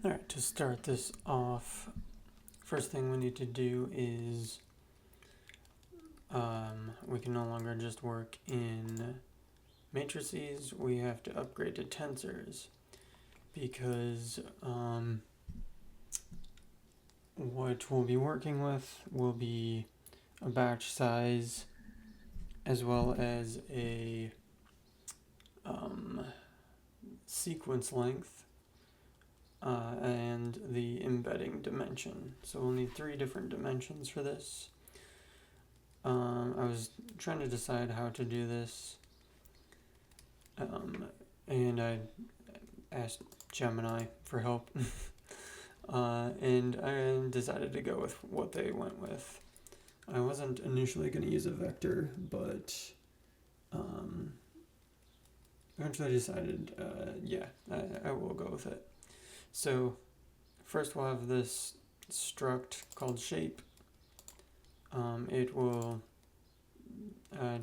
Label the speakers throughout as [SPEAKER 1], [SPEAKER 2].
[SPEAKER 1] Alright, to start this off, first thing we need to do is we can no longer just work in matrices, we have to upgrade to tensors because what we'll be working with will be a batch size as well as a sequence length and the embedding dimension. So we'll need 3 different dimensions for this. I was trying to decide how to do this, and I asked Gemini for help, and I decided to go with what they went with. I wasn't initially going to use a vector, but eventually I decided, I will go with it. So first we'll have this struct called shape. It will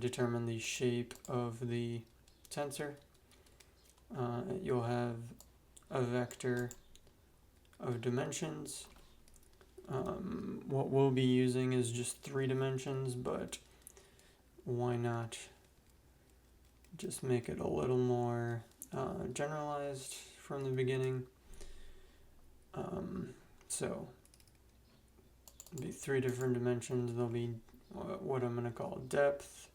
[SPEAKER 1] determine the shape of the tensor. You'll have a vector of dimensions. What we'll be using is just 3 dimensions, but why not just make it a little more generalized from the beginning. So it'll be 3 different dimensions. There'll be what I'm going to call depth,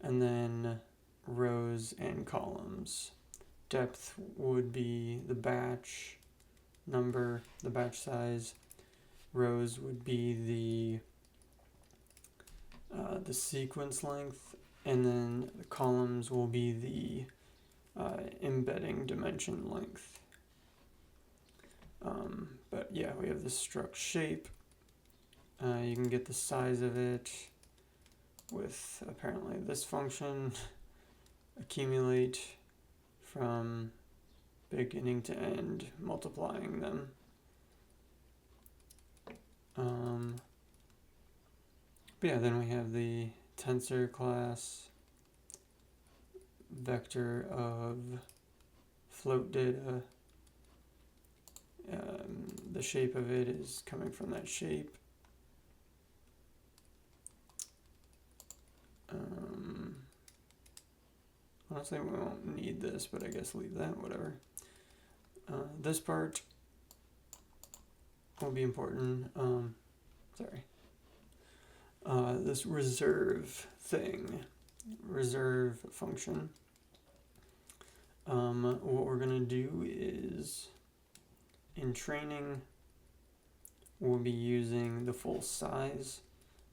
[SPEAKER 1] and then rows and columns. Depth would be the batch number, the batch size. Rows would be the sequence length, and then the columns will be the embedding dimension length. But yeah, we have the struct shape. You can get the size of it with apparently this function, accumulate from beginning to end, multiplying them. But yeah, then we have the tensor class, vector of float data. The shape of it is coming from that shape. Honestly, we won't need this, but I guess leave that, whatever. This part will be important. This reserve thing, reserve function. What we're going to do is, in training, we'll be using the full size,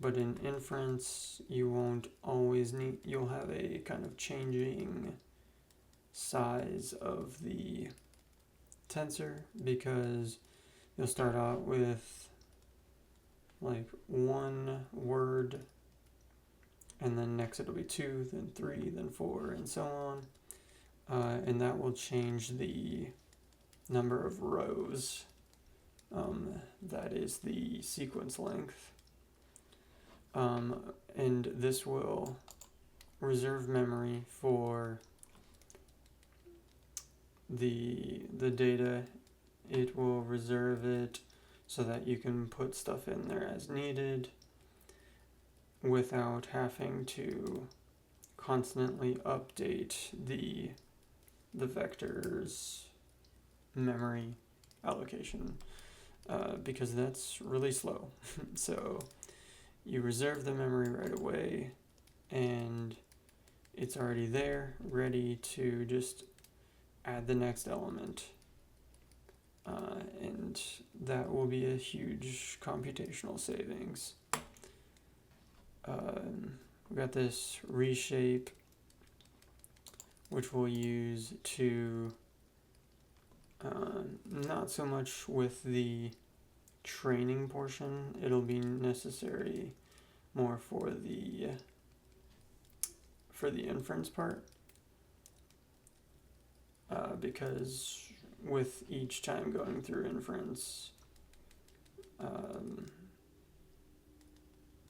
[SPEAKER 1] but in inference, you won't always need, you'll have a kind of changing size of the tensor, because you'll start out with like 1 word, and then next it'll be 2, then 3, then 4, and so on. And that will change the number of rows. That is the sequence length. And this will reserve memory for the data. It will reserve it so that you can put stuff in there as needed without having to constantly update the vector's memory allocation, because that's really slow. So you reserve the memory right away, and it's already there, ready to just add the next element. And that will be a huge computational savings. We got this reshape, which we'll use to not so much with the training portion. It'll be necessary more for the inference part, because with each time going through inference,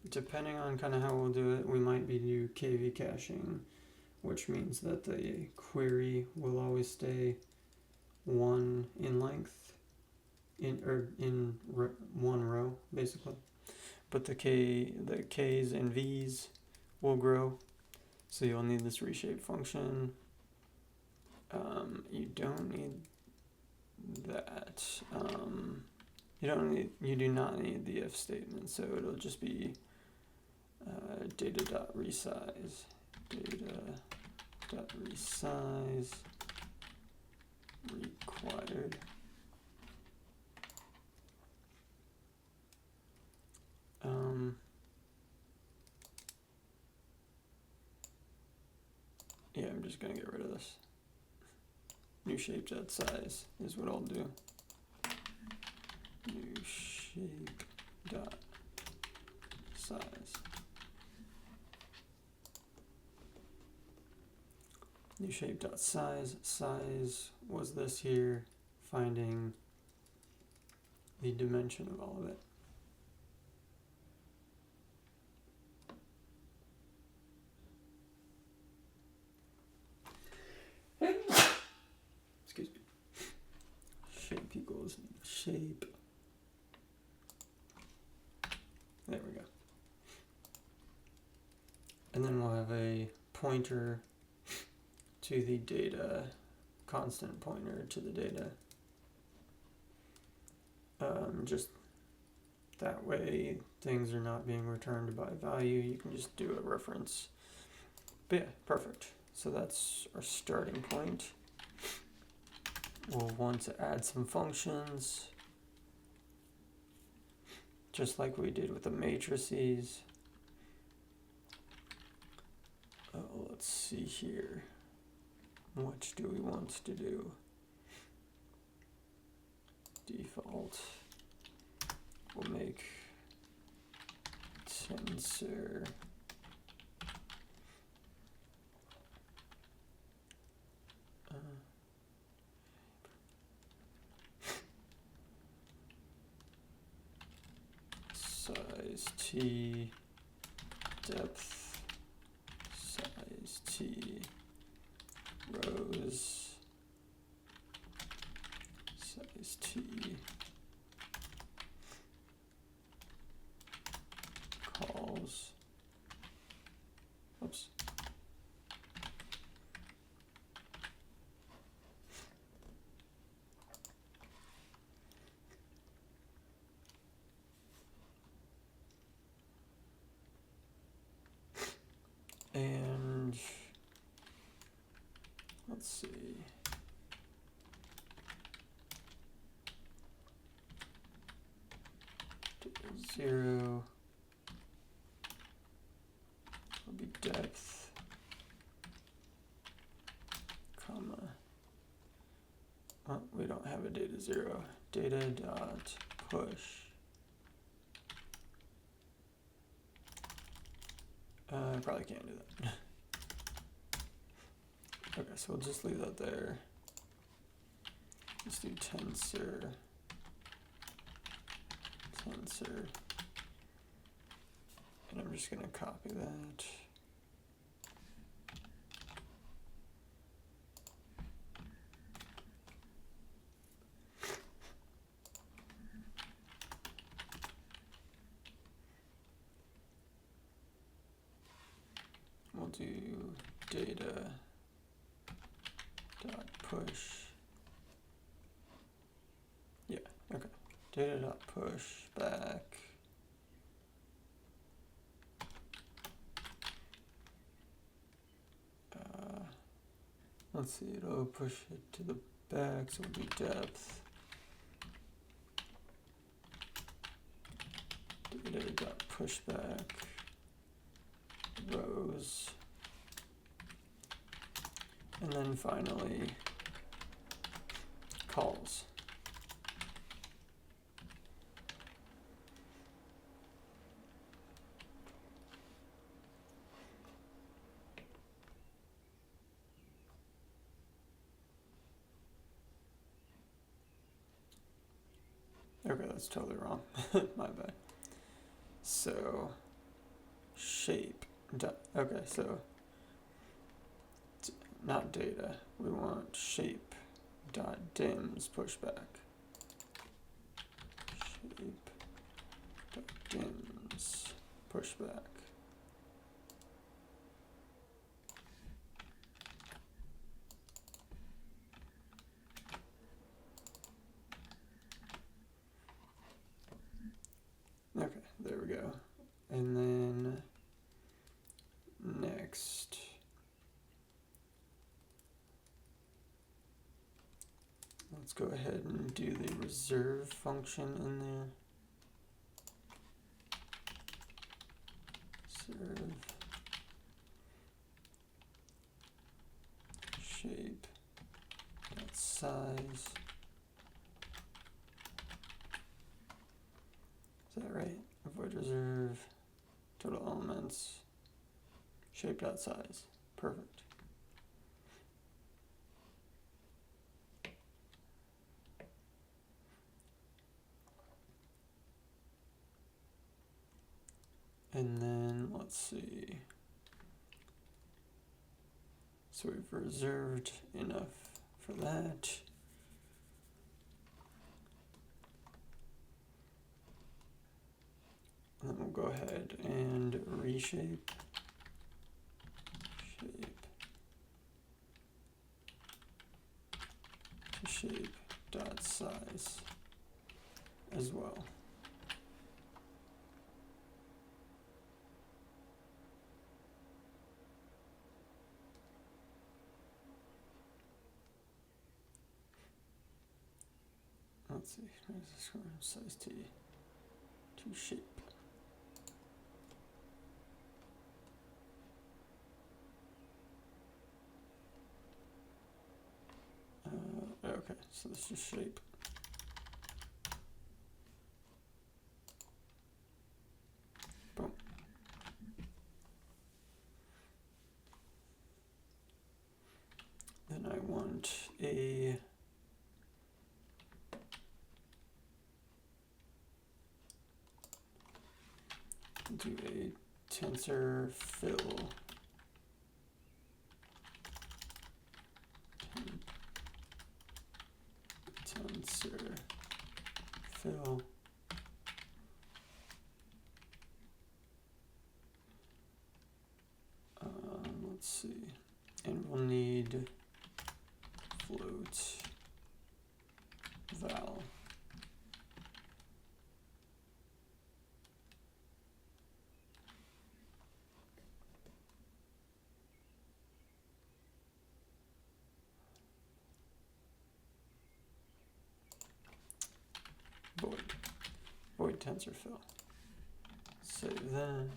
[SPEAKER 1] depending on kind of how we'll do it, we might be do KV caching, which means that the query will always stay 1 in length, in one row basically, but the k's and v's will grow, so you'll need this reshape function. You don't need that. You do not need the if statement, so it'll just be data.resize required. Yeah, I'm just gonna get rid of this. New shape.size is what I'll do. New shape.size. New shape.size. Size was this here, finding the dimension of all of it. Excuse me. Shape equals shape. There we go. And then we'll have a pointer to the data, constant pointer to the data. Just that way things are not being returned by value. You can just do a reference. But yeah, perfect. So that's our starting point. We'll want to add some functions, just like we did with the matrices. Let's see here. What do we want to do? Default. We'll make tensor size t, depth size t, rows size t, calls, oops, and let's see. Zero will be depth, comma. Oh, we don't have a data zero. Data dot push. I probably can't do that. Okay, so we'll just leave that there. Let's do tensor. And I'm just gonna copy that. We'll do data dot push. Yeah, okay. Data dot push back. Let's see, it'll push it to the back, so it'll be depth. Data dot push back. Rows. And then finally, calls. Okay, that's totally wrong. My bad. So, shape. Okay, so not data. We want shape dot dims pushback. shape dims pushback. Okay, there we go. And then next, let's go ahead and do the reserve function in there. Reserve shape dot size. Is that right? Avoid reserve, total elements, shape dot size. Perfect. And then let's see. So we've reserved enough for that. And then we'll go ahead and reshape. Shape dot size as well. Let's see, size T to shape. Okay, so this is shape. Boom. Then I want a do a tensor fill. Tensor fill. Let's see, and we'll need float val. Void tensor fill. Save that.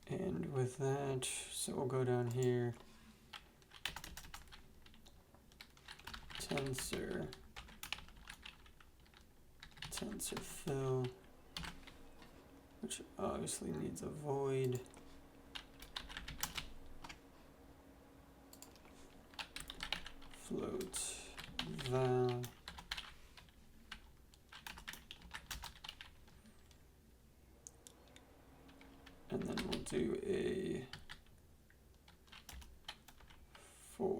[SPEAKER 1] And with that, so we'll go down here. Tensor fill, which obviously needs a void. Float val. And then we'll do a for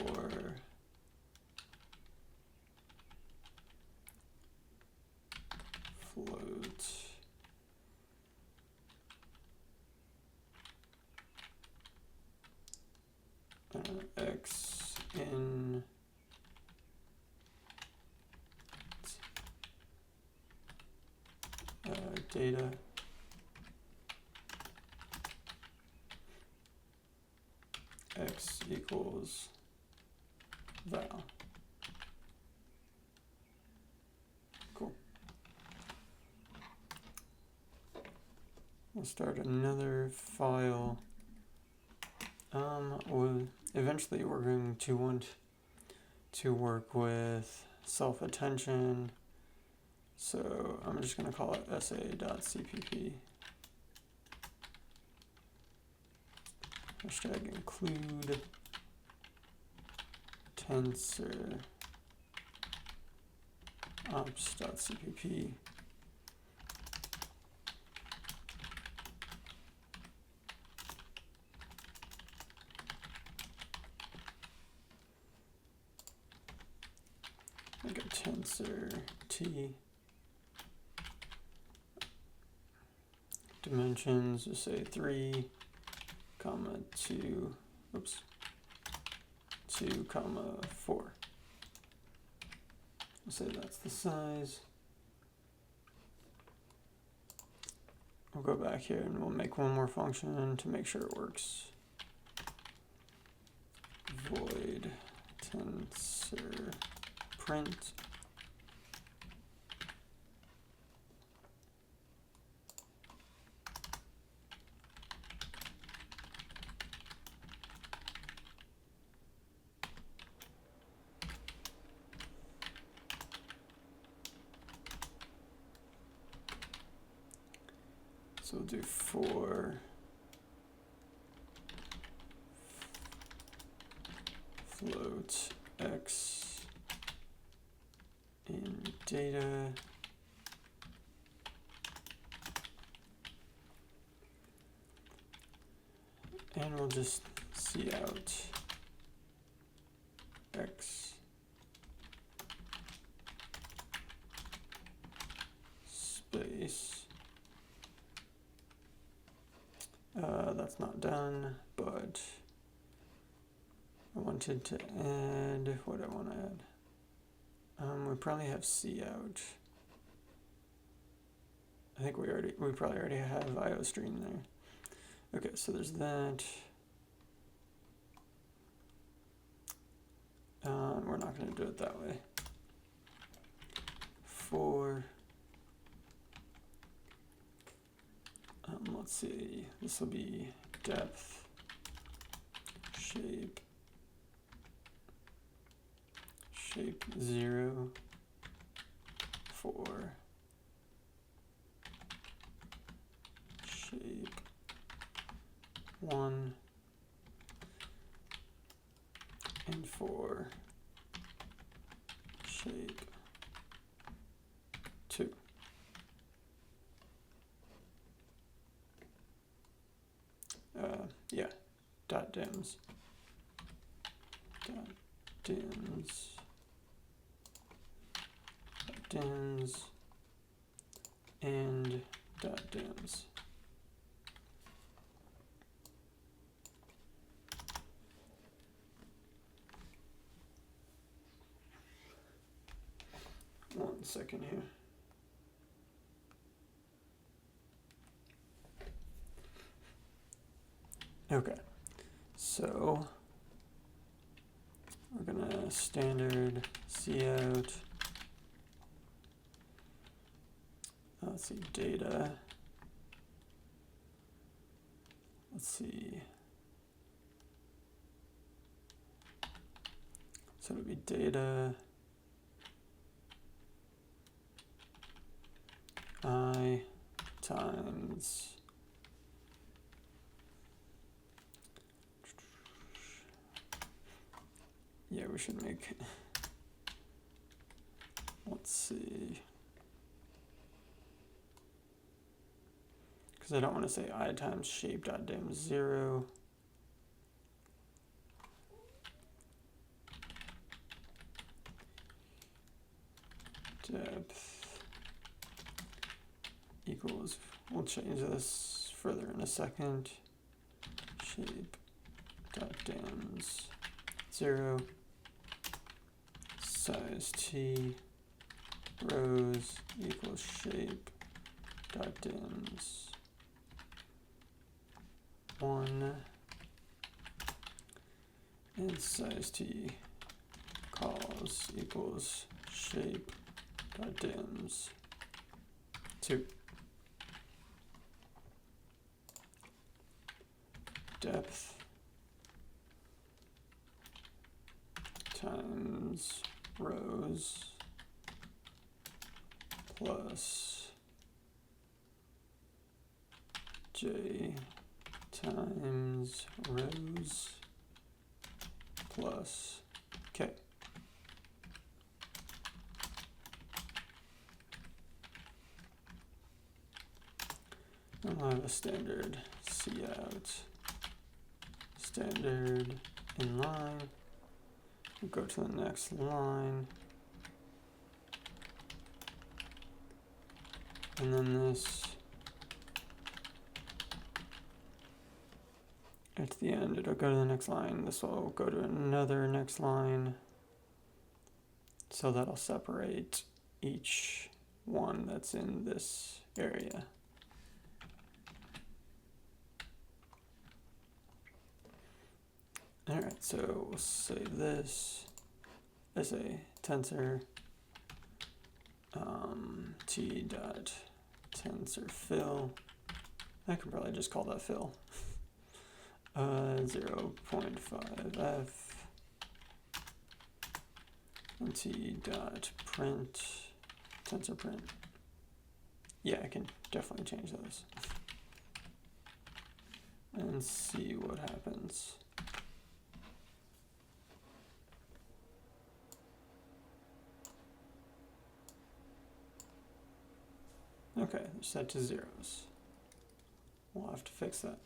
[SPEAKER 1] float x in data x equals val. Cool. We'll start another file. Eventually we're going to want to work with self-attention. So I'm just going to call it sa.cpp. Hashtag include tensor ops.cpp. tensor t. Dimensions, just say 3, comma 2, oops, 2, comma 4. We'll say that's the size. We'll go back here and we'll make one more function to make sure it works. Void tensor print. So we'll do for float x in data and we'll just see out x space. That's not done, but I wanted to add, what do I want to add? We probably have C out. I think we probably already have IOStream there. Okay, so there's that. We're not going to do it that way. For let's see, this will be depth, shape 0, for shape 1, and for shape 2. Yeah, dot dims, and dot dims. One second here. Okay, so we're gonna standard cout. Let's see, data. Let's see. So it'll be data I times yeah, we should make, let's see, because I don't want to say I times shape.dim 0. Depth equals, we'll change this further in a second, shape.dims 0, size t, rows equals shape.dims 1, and size t calls equals shape.dims 2. Depth times rows plus j times rows plus k. I'll have a standard cout, standard inline. We'll go to the next line. and then this at the end, it'll go to the next line. This will go to another next line. So that'll separate each one that's in this area. All right, so we'll save this as a tensor t dot tensor fill. I could probably just call that fill. 0.5f and t dot print tensor print. Yeah, I can definitely change those and see what happens. Okay, they're set to zeros. We'll have to fix that.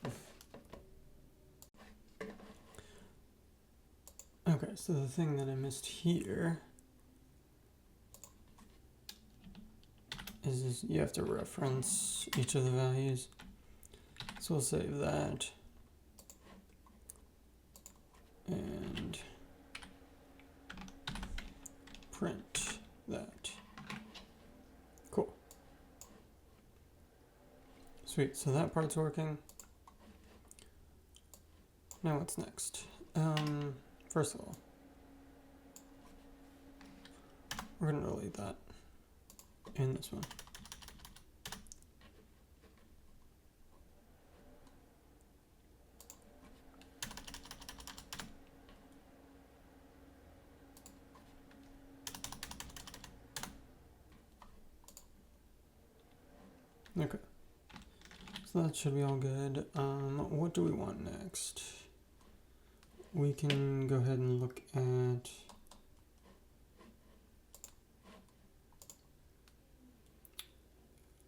[SPEAKER 1] Okay, so the thing that I missed here is you have to reference each of the values. So we'll save that and print that. Cool. Sweet, so that part's working. Now what's next? First of all, we're going to delete that in this one. Okay, so that should be all good. What do we want next? We can go ahead and look at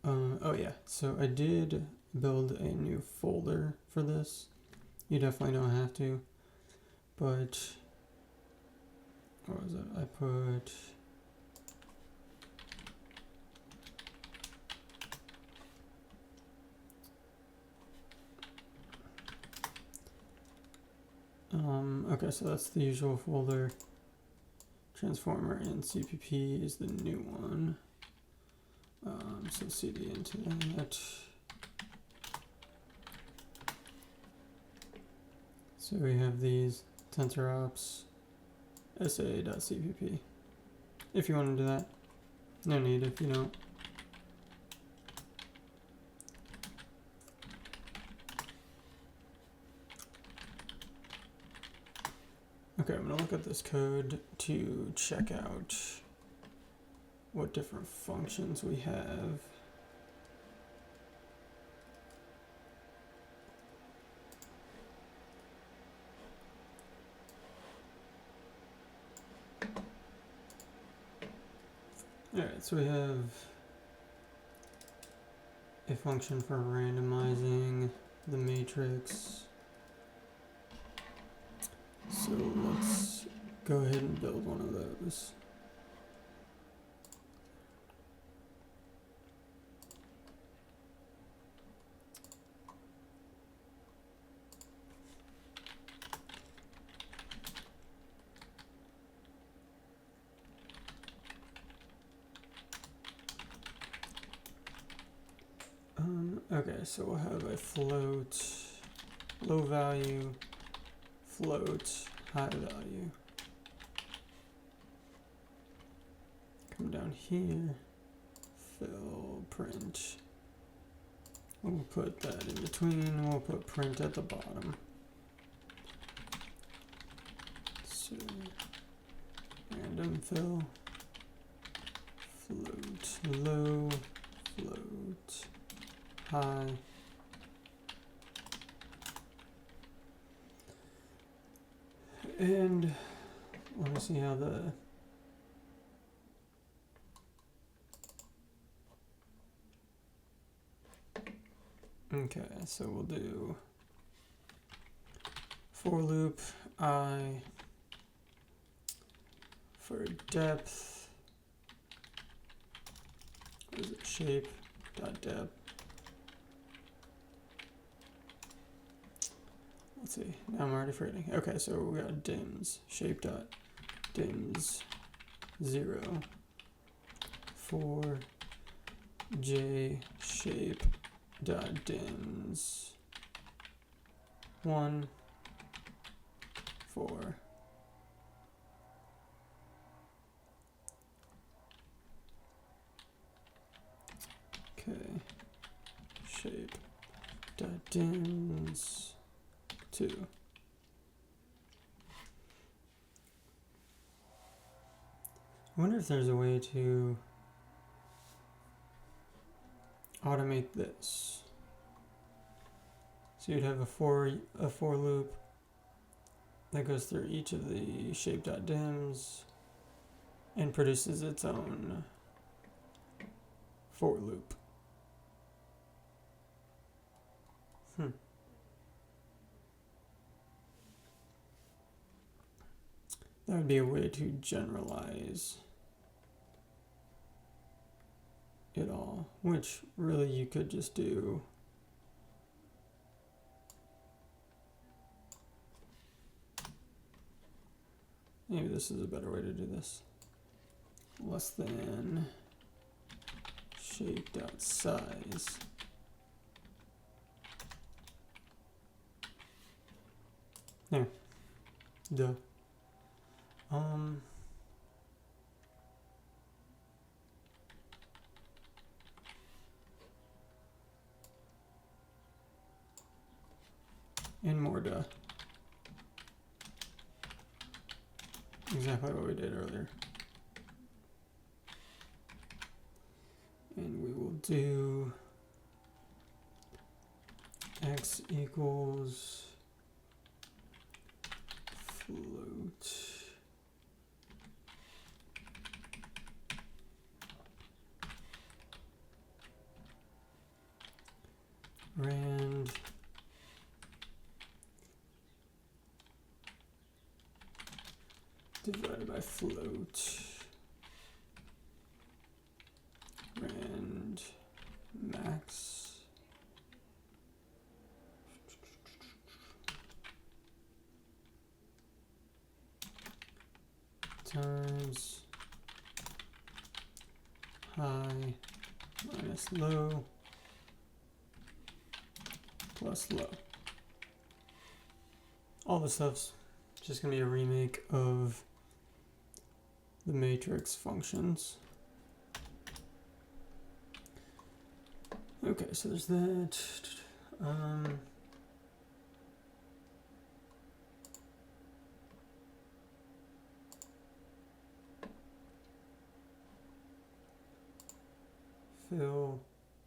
[SPEAKER 1] oh yeah, so I did build a new folder for this. You definitely don't have to, but what was it? I put okay, so that's the usual folder. Transformer and CPP is the new one. So cd into that. So we have these tensor ops sa.cpp. If you want to do that, no need if you don't. Okay, I'm gonna look at this code to check out what different functions we have. Alright, so we have a function for randomizing the matrix. So let's go ahead and build one of those. Okay, so we'll have a float, low value, float, high value. Come down here, fill, print. We'll put that in between, we'll put print at the bottom. So, random fill, float, low, float, high. And let me see how the okay, so we'll do for loop I for depth. What is it? Shape depth. Let's see, now I'm already forgetting. Okay, so we got dims, shape.dims 0 for j shape.dims 1 for shape.dims 2. I wonder if there's a way to automate this. So you'd have a for loop that goes through each of the shape.dims and produces its own for loop. That would be a way to generalize it all, which really you could just do maybe this is a better way to do this. Less than shape.size. There. Duh. And more duh. Exactly what we did earlier. And we will do x equals float rand divided by float rand max times high minus low plus low. All this stuff's just going to be a remake of the matrix functions. Okay, so there's that. Fill,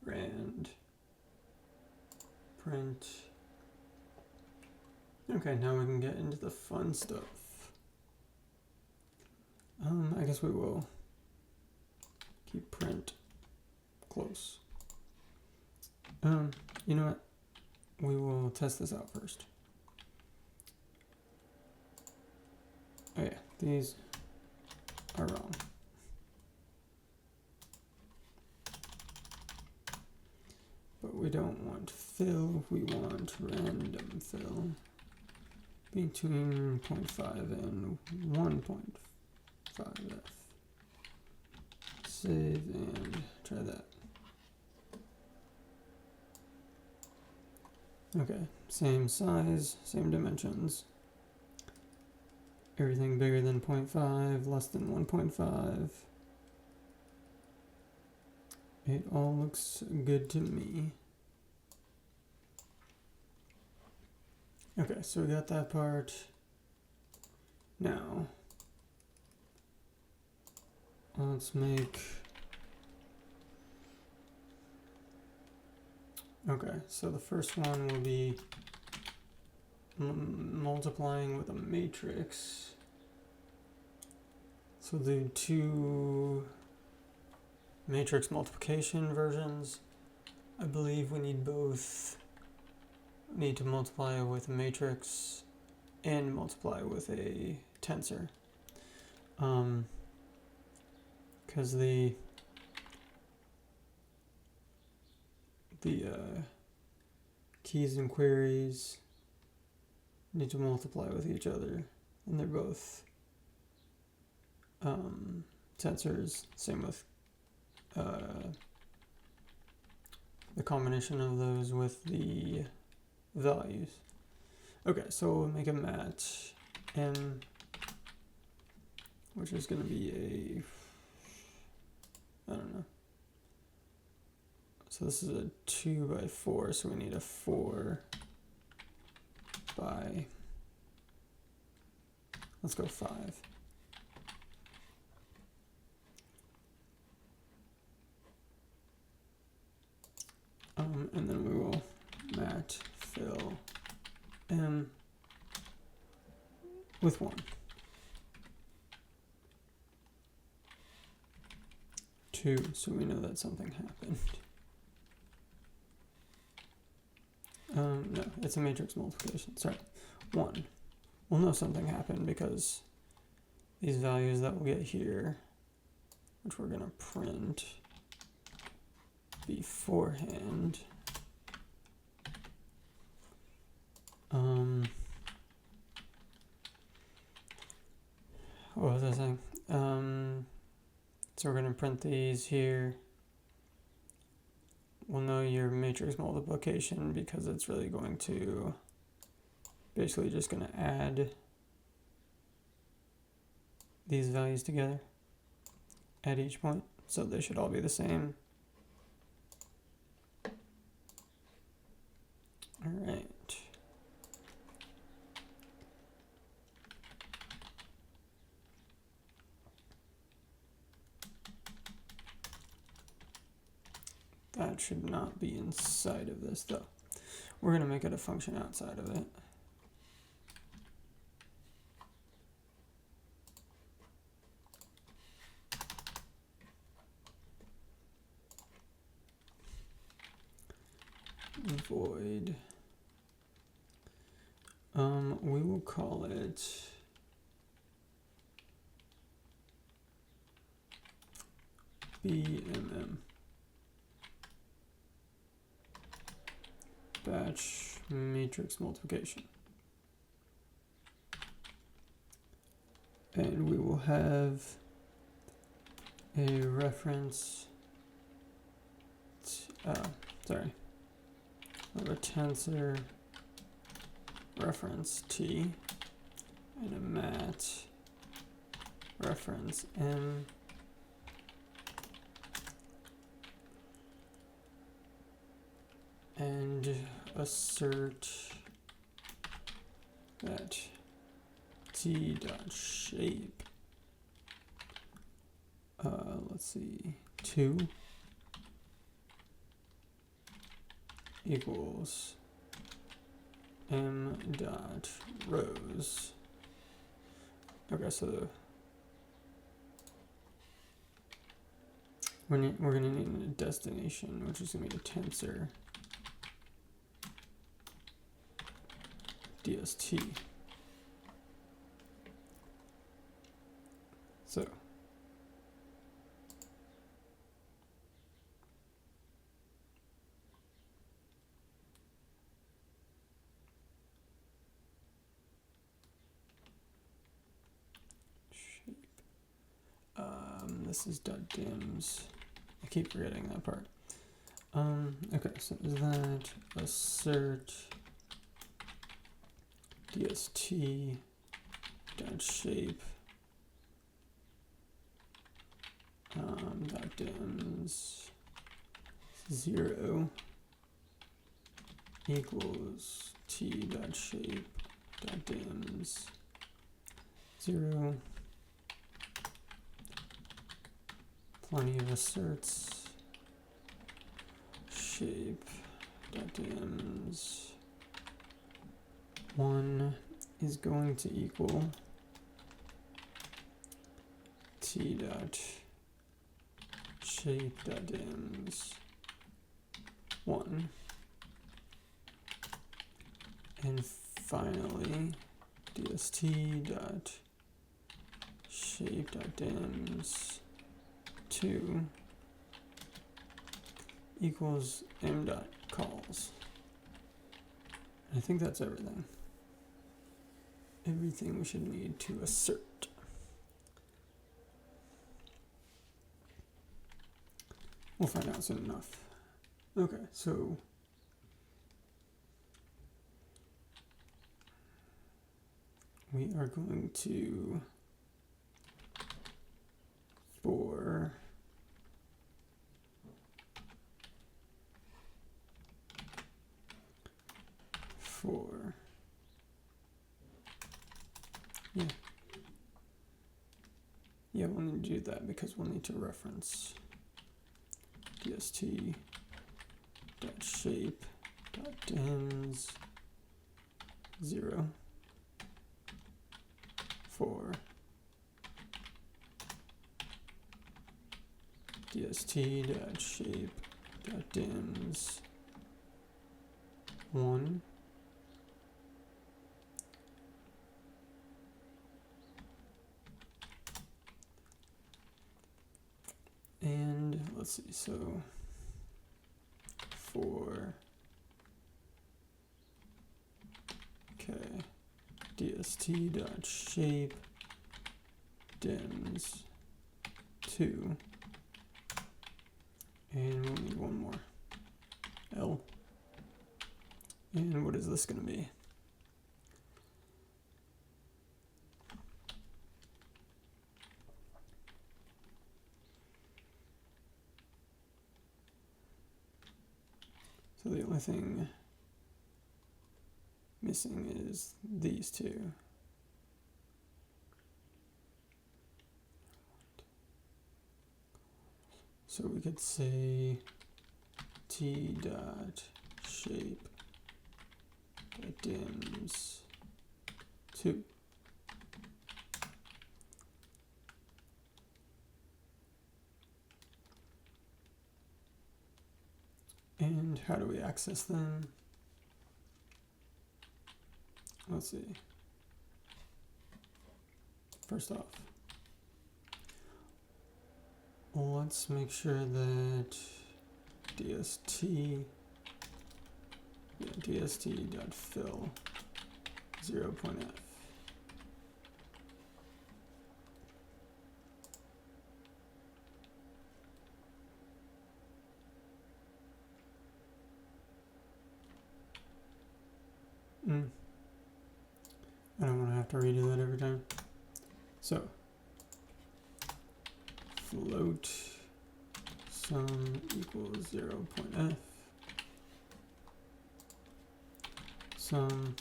[SPEAKER 1] rand, print. Okay, now we can get into the fun stuff. I guess we will keep print close. You know what? We will test this out first. Oh yeah, these are wrong. But we don't want fill, we want random fill between 0.5 and 1.5f. Save and try that. Okay, same size, same dimensions. Everything bigger than 0.5, less than 1.5. It all looks good to me. Okay, so we got that part. Now, let's make... Okay, so the first one will be multiplying with a matrix. So the two matrix multiplication versions, I believe we need both. Need to multiply with a matrix and multiply with a tensor. Because the the keys and queries need to multiply with each other, and they're both tensors. Same with the combination of those with the values. Okay, so we'll make a match M, which is going to be I don't know. So this is a 2 by 4, so we need a 4 by, let's go 5. And then we will mat fill M with 1. 2, so we know that something happened. No, it's a matrix multiplication. Sorry, 1. We'll know something happened because these values that we'll get here, which we're going to print beforehand, what was I saying? So we're going to print these here. We'll know your matrix multiplication because it's really going to basically just going to add these values together at each point, so they should all be the same. All right. That should not be inside of this though. We're going to make it a function outside of it. Void. We will call it BMM. Batch matrix multiplication. And we will have a reference, sorry, of a tensor reference T and a mat reference M and assert that T dot shape, let's see, 2 equals M dot rows. Okay, so we're going to need a destination, which is going to be a tensor DST. So this is .dims. I keep forgetting that part. Okay, so is that assert DST dot shape dot dims 0 equals T dot shape dot dims 0. Plenty of asserts. Shape dot dims 1 is going to equal T dot shape dot dims 1. And finally DST dot shape dot dims 2 equals m dot calls. I think that's everything. Everything we should need to assert. We'll find out soon enough. Okay, so we are going to for yeah, we'll need to do that because we'll need to reference dst dot shape dot dims 0 for dst dot shape dot dims 1 and let's see, so for dst dot shape dims 2 and we'll need one more L. And what is this going to be? So the only thing missing is these two. So we could say t dot shape dot dims 2. And how do we access them? Let's see. First off, let's make sure that dst.fill 0.f. I don't want to have to redo that every time. So, float sum equals 0.f sum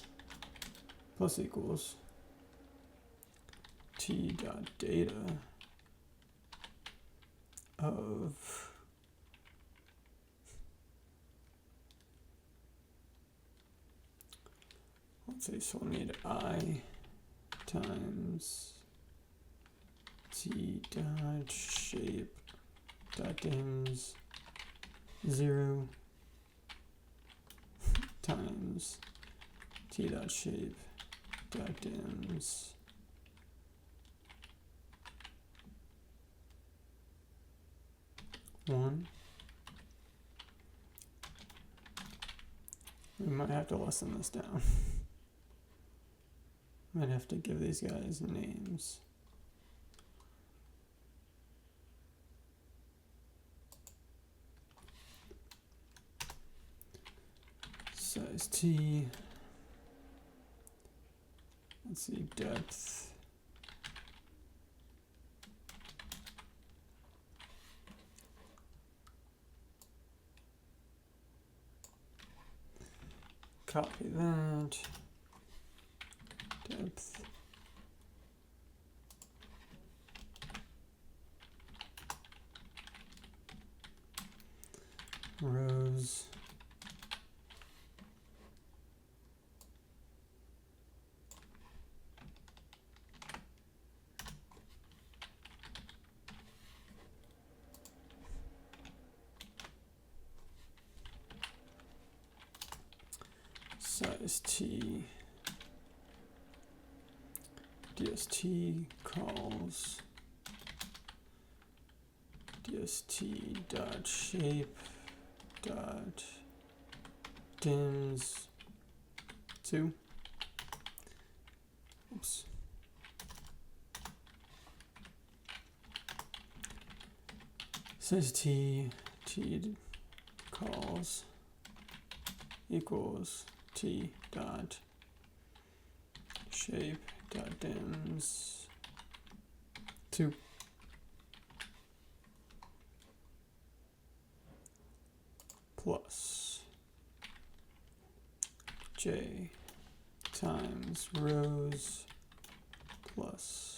[SPEAKER 1] plus equals t dot data of let's say, so we'll need I times t dot shape dot dims 0 times t dot shape dot dims 1. We might have to lessen this down. Might have to give these guys names. Size t. Let's see, depth. Copy that. Depth. Rows. Size t. dst calls dst dot shape dot dims 2. Oops. Says t calls equals t dot shape dot dims 2 plus j times rows plus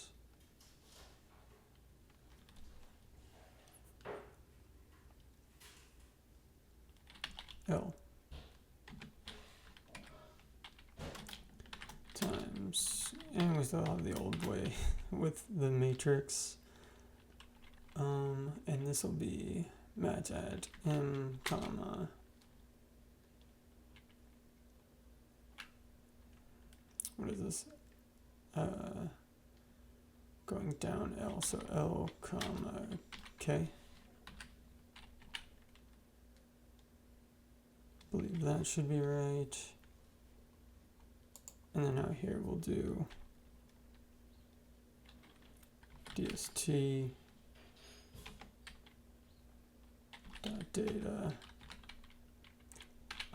[SPEAKER 1] L times, and we still have the old way with the matrix, and this will be match at m comma what is this, going down L, so L comma K. I believe that should be right. And then out here we'll do dst dot data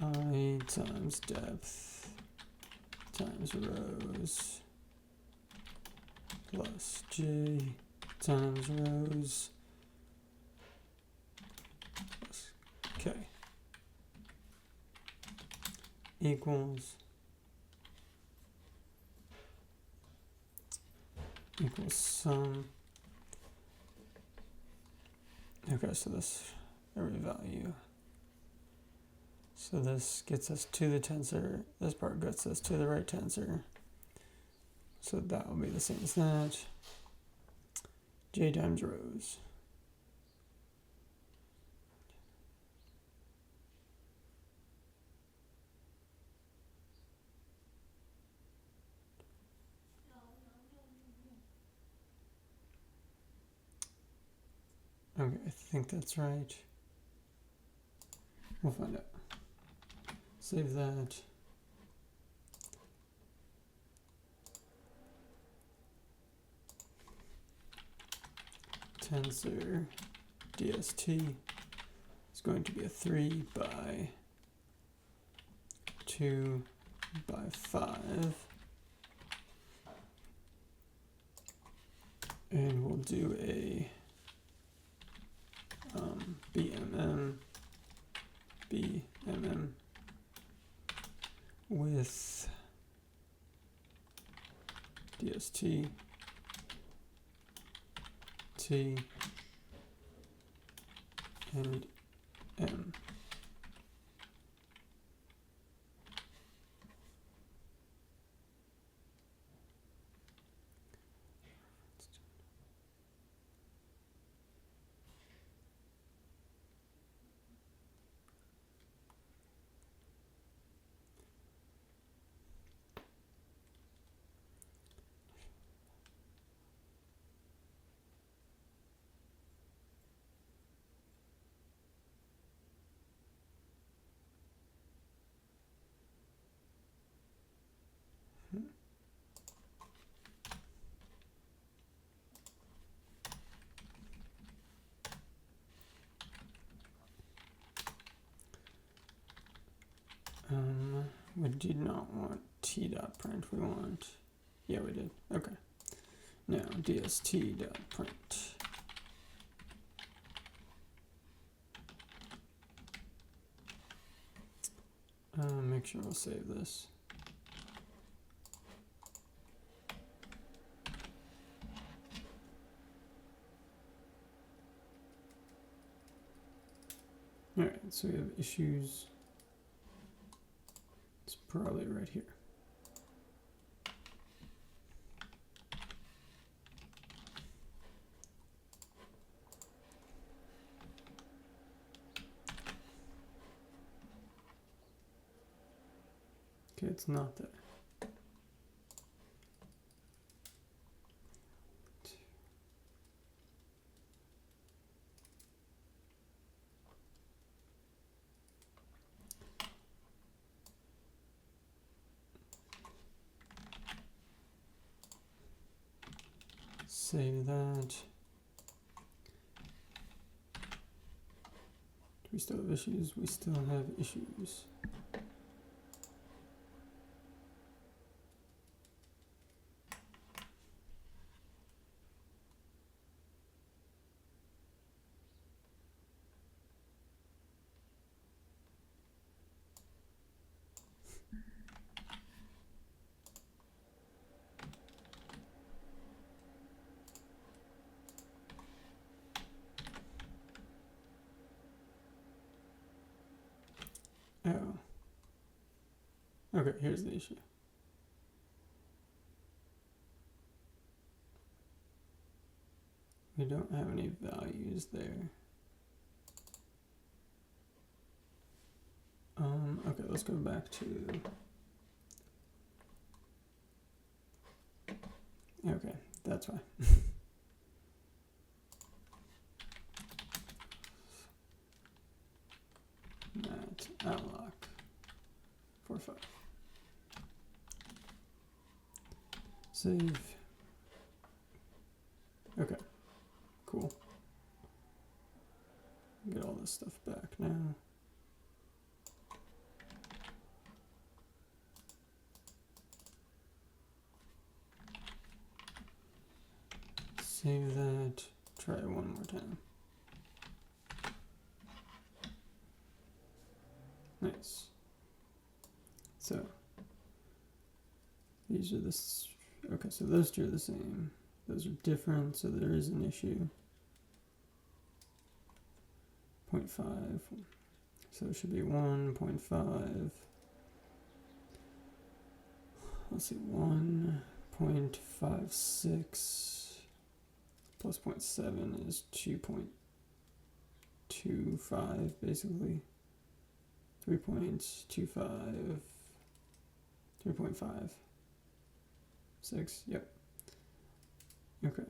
[SPEAKER 1] I times depth times rows plus j times rows plus k equals sum. Okay, so this array value. So this gets us to the tensor. This part gets us to the right tensor. So that will be the same as that. J times rows. Okay, I think that's right. We'll find out. Save that. Tensor dst is going to be a 3 by 2 by 5. And we'll do a BMM with dst t and m. We did not want t dot print. We want, yeah, we did. Okay. Now dst dot print. Make sure we'll save this. All right, so we have issues. It's probably right here. Okay, it's not there. Save that. Do we still have issues? We still have issues. Oh. Okay, here's the issue. We don't have any values there. Okay, let's go back to... Okay, that's why. Mat alloc 4.5. Save. Okay, cool. Get all this stuff back now. Save that. Try it one more time. Nice. So these are this. Okay, so those two are the same. Those are different, so there is an issue. 0.5. So it should be 1.5. Let's see, 1.56 plus 0.7 is 2.25, basically. 3.25, 3.5, 6, yep. Okay.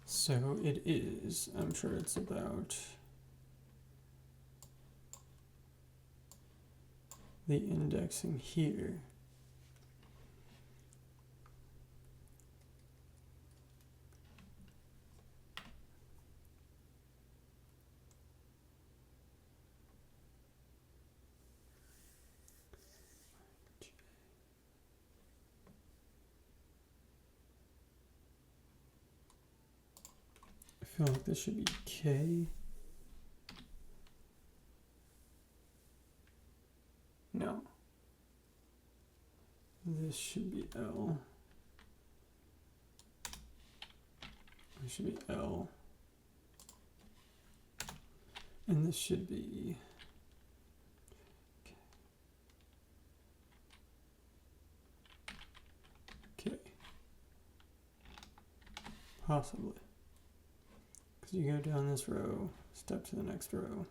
[SPEAKER 1] So it is, I'm sure it's about the indexing here. I feel like this should be K. No. This should be L. This should be L. And this should be K. Possibly. Because you go down this row, step to the next row.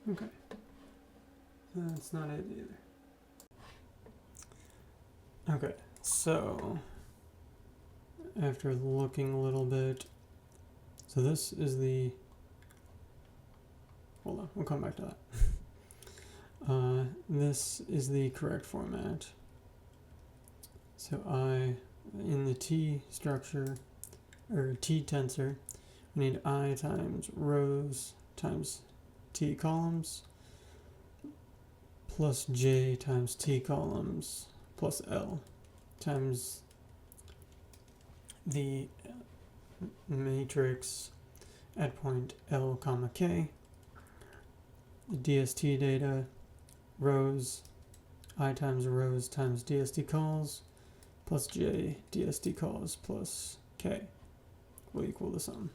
[SPEAKER 1] Okay. That's not it either. Okay, so after looking a little bit, so this is the, hold on, we'll come back to that. This is the correct format. So in the T structure, or T tensor, we need I times rows times T columns plus J times T columns plus L times the matrix at point L comma K, the DST data, rows, I times rows times DST calls plus J DST calls plus K will equal the sum.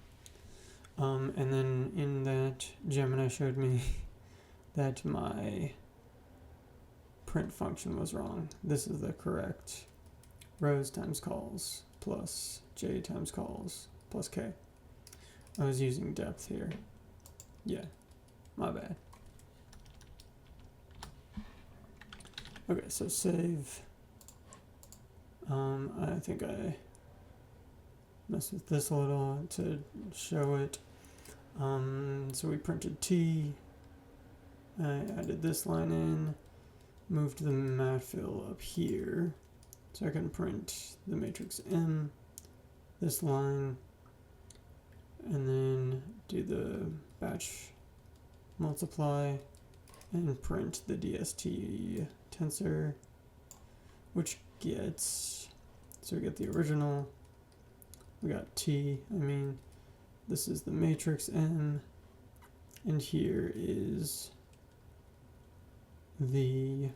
[SPEAKER 1] And then in that, Gemini showed me that my print function was wrong. This is the correct rows times cols plus j times cols plus k. I was using depth here. Yeah, my bad. Okay, so save. I think I messed with this a little to show it. So we printed t. I added this line in, moved the math fill up here, so I can print the matrix M, this line, and then do the batch multiply and print the DST tensor, which gets, so we get the original, we got T, this is the matrix M, and here is the,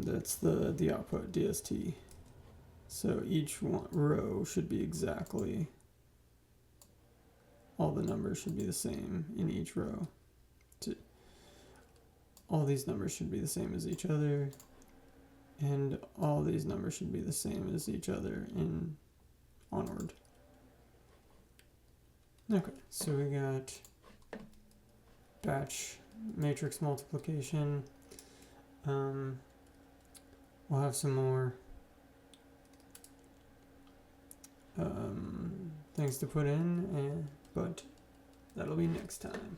[SPEAKER 1] that's the output, DST. So each row should be exactly, all the numbers should be the same in each row. All these numbers should be the same as each other, and all these numbers should be the same as each other in onward. Okay, so we got batch matrix multiplication. We'll have some more things to put in, but that'll be next time.